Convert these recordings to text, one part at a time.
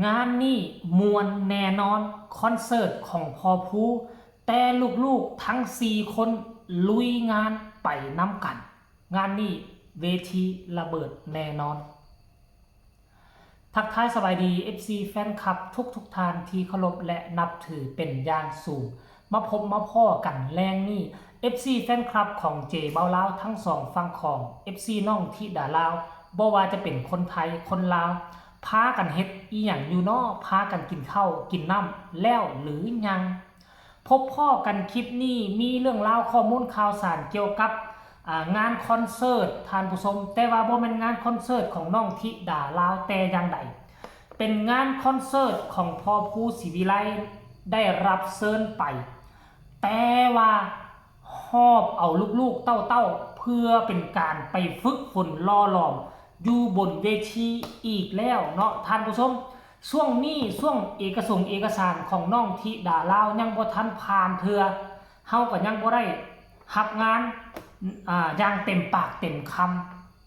งานนี้มวนแน่นอนคอนเสิร์ตของพอภูแต่ลูกๆทั้ง4คนลุยงานไปน้ำกัน งานนี้เวทีระเบิดแน่นอน ทักทายสบายดี FC แฟนคลับทุกท่านที่เคารพและนับถือเป็นอย่างสูงมาพบมาพ่อกันแรงนี่ FC แฟนคลับของเจเบาลาวทั้งสองฝั่งของ FC น้องที่ดาลาวบ่ว่าจะเป็นคนไทยคนลาวพากันเฮ็ดอีหยังอยู่นอพากันกินข้าวกินน้ำแล้วหรือยังพบพ่อกันคลิปนี้มีเรื่องราวข้อมูลข่าวสารเกี่ยวกับงานคอนเสิร์ตทานผู้ชมแต่ว่าบ่เป็นงานคอนเสิร์ตของน้องธิดาลาวแต่อย่างใดเป็นงานคอนเสิร์ตของพ่อภูศรีวิไลได้รับเชิญไปแต่ว่าหอบเอาลูกๆเต้าๆเพื่อเป็นการไปฝึกฝนล่อหลอมอยู่บนเวทีอีกแล้วเนาะท่านผู้ชมช่วงนี้ช่วงเอกสารของน้องธิดาลาวยังบ่ทันผ่านเถื่อเฮาก็ยังบ่ได้รับงานอย่างเต็มปากเต็มค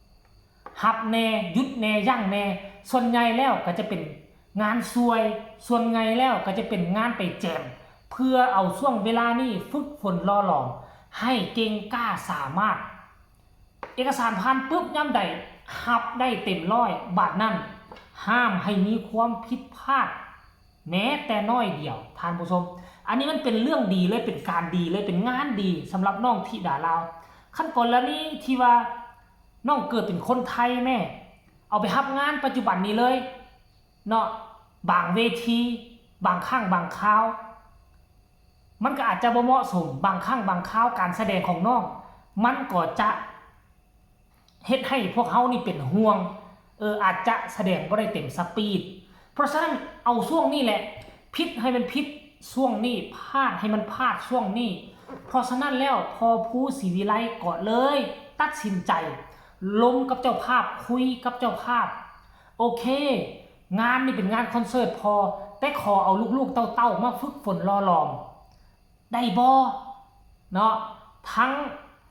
ำหับแน่ยุดแน่ยั่งแน่ส่วนใหญ่แล้วก็จะเป็นงานซวยส่วนใหญ่แล้วก็จะเป็นงานไปแจมเพื่อเอาช่วงเวลานี้ฝึกฝนล่อหลอมให้เก่งกล้าสามารถเอกสารผ่านปุ๊บย่ำใดหับได้เต็มร้อยบาทนั้นห้ามให้มีความผิดพลาดแม้แต่น้อยเดียวท่านผู้ชมอันนี้มันเป็นเรื่องดีเลยเป็นการดีเลยเป็นงานดีสำหรับน้องธิดาลาวขั้นก่อนแล้วนี่ที่ว่าน้องเกิดเป็นคนไทยแม่เอาไปรับงานปัจจุบันนี้เลยเนาะบางเวทีบางครั้งบางคราวมันก็อาจจะบ่เหมาะสมบางครั้งบางคราวการแสดงของน้องมันก็จะเฮ็ดให้พวกเฮานี่เป็นห่วงอาจจะแสดงบ่ได้เต็มสปีดเพราะฉะนั้นเอาช่วงนี้แหละพิษให้มันพิษช่วงนี้พลาดให้มันพลาดช่วงนี้เพราะฉะนั้นแล้วพอภูศรีวิไลก็เลยตัดสินใจลงกับเจ้าภาพคุยกับเจ้าภาพโอเคงานนี่เป็นงานคอนเสิร์ตพอแต่ขอเอาลูกๆเต้าๆมาฝึกฝนล่อหลอมได้บ่เนาะทั้ง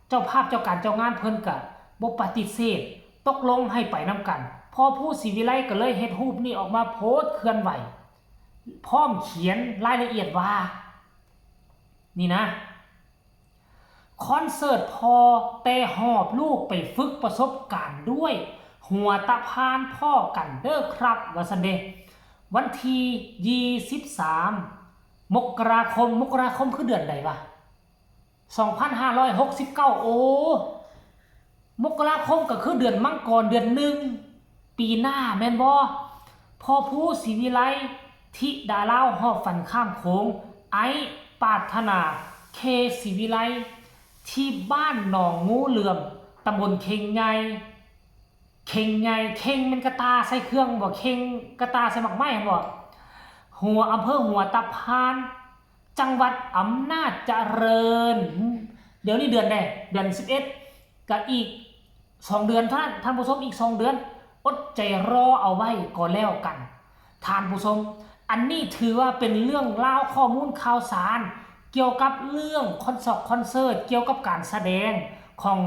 เจ้าภาพเจ้าการเจ้างานเพิ่นก็บ่ปฏิเสธตกลงให้ไปนํกันพอภูศรีวิไลก็เลยเฮ็ดรูปนี้ออกมาโพสต์เคลื่อนไหวพร้อมเขียนรายละเอียดว่านี่นะคอนเสิร์ตพอแต่หอบลูกไปฝึกประสบการณ์ด้วยหัวตะพานพ่อกันเด้อครับว่าซั่นเด้วันที่23มกราคมคือเดือนใดวะ2569โอ้มกราคมก็คือเดือนมังกรเดือน1ปีหน้าแม่นบ่พอภูศรีวิไลธิดาลาวหอบฝันข้ามโขงไอปรารถนาเคศรีวิไลที่บ้านหนองงูเหลื่อมตำบลเค็งใหญ่เค็งมันกระตาใส่เครื่องบ่เค็งกระตาใส่หมักไม้บ่อำเภอหัวตะพานจังหวัดอำนาจเจริญเดี๋ยวนี้เดือนใดเดือน11ก็อีก2เดือนท่านผู้ชมอีก2เดือนอดใจรอเอาไว้ก็แล้วกันท่านผู้ชมอันนี้ถือว่าเป็นเรื่องเล่าข้อมูลข่าวสารเกี่ยวกับเรื่องคอนเสิร์ตเกี่ยวกับการแสดงของ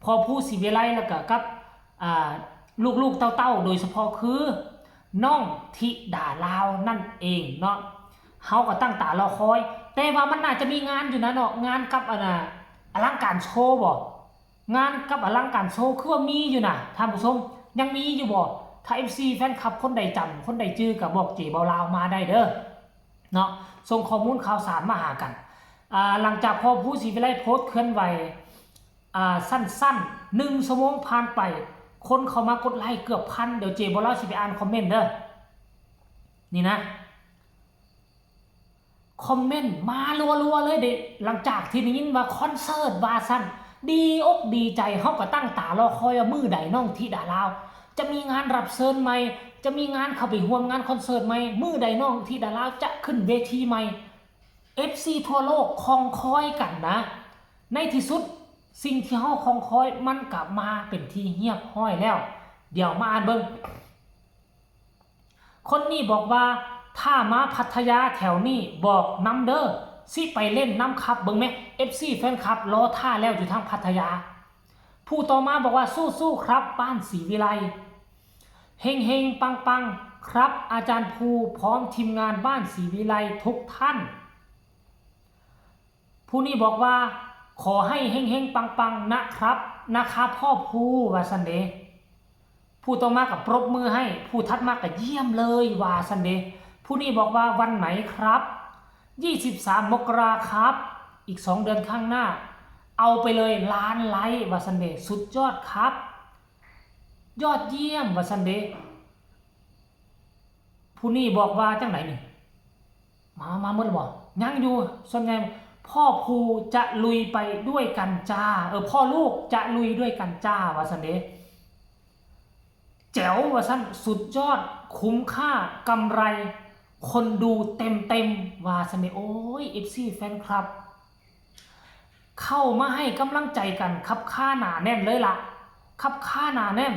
พอภูศรีวิไลแล้วก็กับลูกๆเต้าๆโดยเฉพาะคือน้องธิดาลาวนั่นเองเนาะเฮาก็ตั้งตารอคอยแต่ว่ามันน่าจะมีงานอยู่นะเนาะงานกับอลังการโชว์บ่งานกับอลังการโชว์คือว่ามีอยู่นะท่านผู้ชมยังมีอยู่บ่ถ้า FC แฟนคลับคนใดจำคนใดจื้อก็บอกเจเบาลาวมาได้เด้อเนาะส่งข้อมูลข่าวสารมาหากันหลังจากพอภูศรีวิไลโพสต์เคลื่อนไหวสั้นๆ1 ชั่วโมงผ่านไปคนเข้ามากดไลค์เกือบพันเดี๋ยวเจเบาลาวสิไปอ่านคอมเมนต์เด้อนี่นะคอมเมนต์มารัวๆเลยเด็กหลังจากที่ได้ยินว่าคอนเสิร์ตว่าสั้นดีอกดีใจเฮาก็ตั้งตารอคอยว่ามื้อใดน้องธิดาลาวจะมีงานรับเชิญใหม่จะมีงานเข้าไปร่วมงานคอนเสิร์ตใหม่มื้อใดน้องธิดาลาวจะขึ้นเวทีใหม่ FC ทั่วโลกคองคอยกันนะในที่สุดสิ่งที่เฮาคองคอยมันกลับมาเป็นที่เงียบห้อยแล้วเดี๋ยวมาอ่านเบิ่งคนนี้บอกว่าถ้ามาพัทยาแถวนี้บอกนำเด้อสิไปเล่นน้ำครับเบิ่งไหม FC แฟนคลับรอท่าแล้วอยู่ทางพัทยาผู้ต่อมาบอกว่าสู้ๆครับบ้านศรีวิไลเฮงปัง ครับอาจารย์ภูพร้อมทีมงานบ้านศรีวิไลทุกท่านผู้นี้บอกว่าขอให้เฮงๆปังๆนะครับพ่อภูวาสันเดผู้ต่อมากับปรบมือให้ผู้ทัดมากับเยี่ยมเลยวาสันเดผู้นี้บอกว่าวันไหนครับ23มกราครับอีก2 เดือนข้างหน้าเอาไปเลยล้านไลค์วาสันเดสุดยอดครับยอดเยี่ยมวาสันเดผู้นี้บอกว่าจังไหนนี่มาเมื่อบอกยังอยู่ส่วนใหญ่พ่อภูจะลุยไปด้วยกันจ้าพ่อลูกจะลุยด้วยกันจ้าวาสันเดแจ๋ววาสันสุดยอดคุ้มค่ากำไรคนดูเต็มวาสันเดโอ้ย FC แฟนคลับเข้ามาให้กำลังใจกันคับค่าหนาแน่นเลยล่ะคับค่าหนาแน่น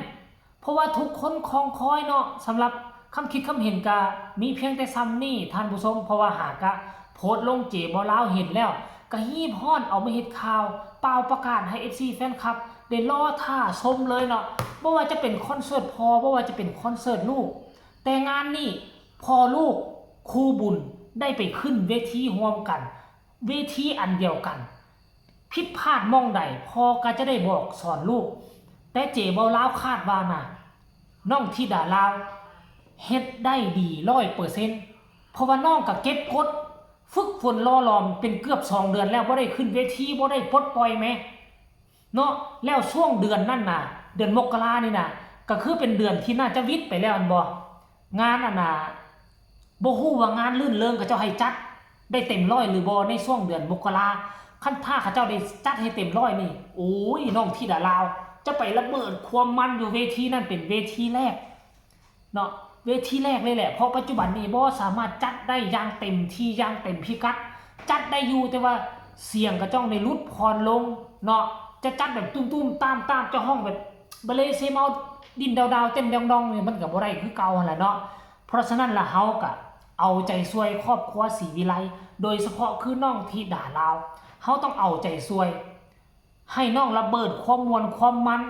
เพราะว่าทุกคนคองคอยเนาะสำหรับคำคิดคำเห็นกะมีเพียงแต่ซ้ำนี่ท่านผู้ชมเพราะว่าหากะโพสต์ลงเจบอลาวเห็นแล้วก็ฮีบฮ้อนเอามาเฮ็ดข่าวเป่าประกาศให้ FC แฟนคลับได้รอท่าชมเลยเนาะบ่ว่าจะเป็นคอนเสิร์ตพ่อบ่ว่าจะเป็นคอนเสิร์ตลูกแต่งานนี้พ่อลูกคู่บุญได้ไปขึ้นเวทีร่วมกันเวทีอันเดียวกันผิดพลาดมองใดพ่อก็จะได้บอกสอนลูกแต่เจบอลาวคาดว่าน่ะน้องธิดาลาวเฮ็ดได้ดี100%เพราะว่าน้องก็เก็บกดฝึกฝนล่อหลอมเป็นเกือบ2 เดือนแล้วบ่ได้ขึ้นเวทีบ่ได้ปลดปล่อยแม้เนาะแล้วช่วงเดือนนั่นน่ะเดือนมกรานี่น่ะก็คือเป็นเดือนที่น่าจะวิทย์ไปแล้วอันบ่งานอันน่ะบ่ฮู้ว่างานลื่นเริงเขาเจ้าให้จัดได้เต็ม100หรือบ่ในช่วงเดือนมกราคันถ้าเขาเจ้าได้จัดให้เต็ม100นี่โอ้ยน้องธิดาลาวจะไประเบิดความมันอยู่เวทีนั่นเป็นเวทีแรกเนาะเวทีแรกเลยแหละเพราะปัจจุบันนี้บ่สามารถจัดได้อย่างเต็มที่อย่างเต็มพิกัดจัดได้อยู่แต่ว่าเสียงกระจ้องในรุดพรลงเนาะจะจัดแบบตุ้มๆตามเจ้าห้องแบบบเลเซเมาดินดาวๆเต้นดองๆเนี่ยมันก็บ่ได้คือเก่าหั่นแหละเนาะเพราะฉะนั้นล่ะเฮาก็เอาใจช่วยครอบครัวศรีวิไลโดยเฉพาะคือน้องธิดาลาวเฮาต้องเอาใจช่วยให้น้องระเบิดความมวลความมัน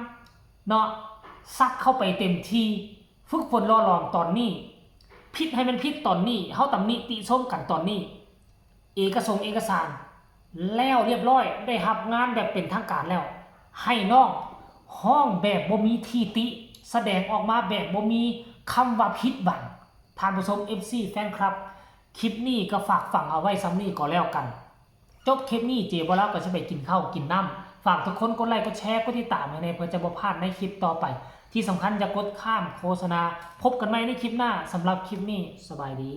เนาะซัดเข้าไปเต็มที่ฝึกฝนรอหลอมตอนนี้พิษให้มันพิษตอนนี้เฮาตำหนิติชมกันตอนนี้เอกสารแล้วเรียบร้อยได้รับงานแบบเป็นทางการแล้วให้น้องห้องแบบบ่มีที่ติแสดงออกมาแบบบ่มีคำว่าผิดหวังท่านผู้ชม FC แฟนคลับคลิปนี้ก็ฝากฝังเอาไว้ซ้ำนี้ก็แล้วกันจบคลิปนี้เจบ่าวก็จะไปกินข้าวกินน้ำฝากทุกคนกดไลค์กดแชร์กดติดตามให้เพื่อจะบ่พลาดในคลิปต่อไปที่สำคัญอย่ากดข้ามโฆษณาพบกันใหม่ในคลิปหน้าสำหรับคลิปนี้สบายดี